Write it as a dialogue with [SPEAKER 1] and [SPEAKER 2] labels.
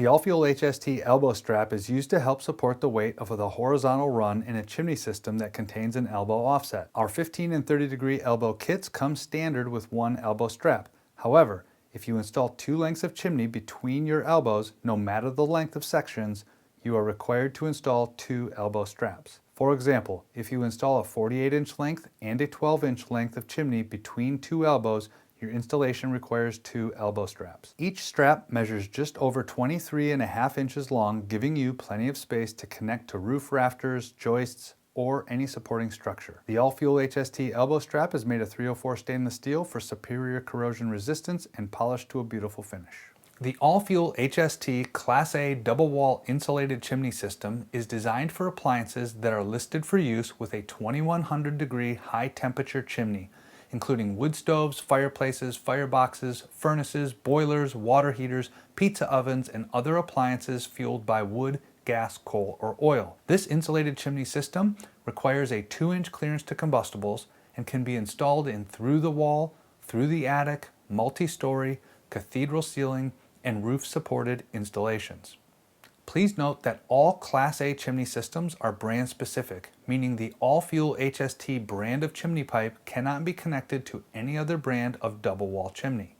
[SPEAKER 1] The AllFuel HST elbow strap is used to help support the weight of the horizontal run in a chimney system that contains an elbow offset. Our 15 and 30 degree elbow kits come standard with one elbow strap. However, if you install two lengths of chimney between your elbows, no matter the length of sections, you are required to install two elbow straps. For example, if you install a 48-inch length and a 12-inch length of chimney between two elbows, your installation requires two elbow straps. Each strap measures just over 23.5 inches long, giving you plenty of space to connect to roof rafters, joists, or any supporting structure. The AllFuel HST elbow strap is made of 304 stainless steel for superior corrosion resistance and polished to a beautiful finish. The AllFuel HST Class-A double-wall insulated chimney system is designed for appliances that are listed for use with a 2100 degree high temperature chimney, including wood stoves, fireplaces, fireboxes, furnaces, boilers, water heaters, pizza ovens, and other appliances fueled by wood, gas, coal, or oil. This insulated chimney system requires a 2-inch clearance to combustibles and can be installed in through the wall, through the attic, multi-story, cathedral ceiling, and roof-supported installations. Please note that all Class A chimney systems are brand specific, meaning the AllFuel HST brand of chimney pipe cannot be connected to any other brand of double wall chimney.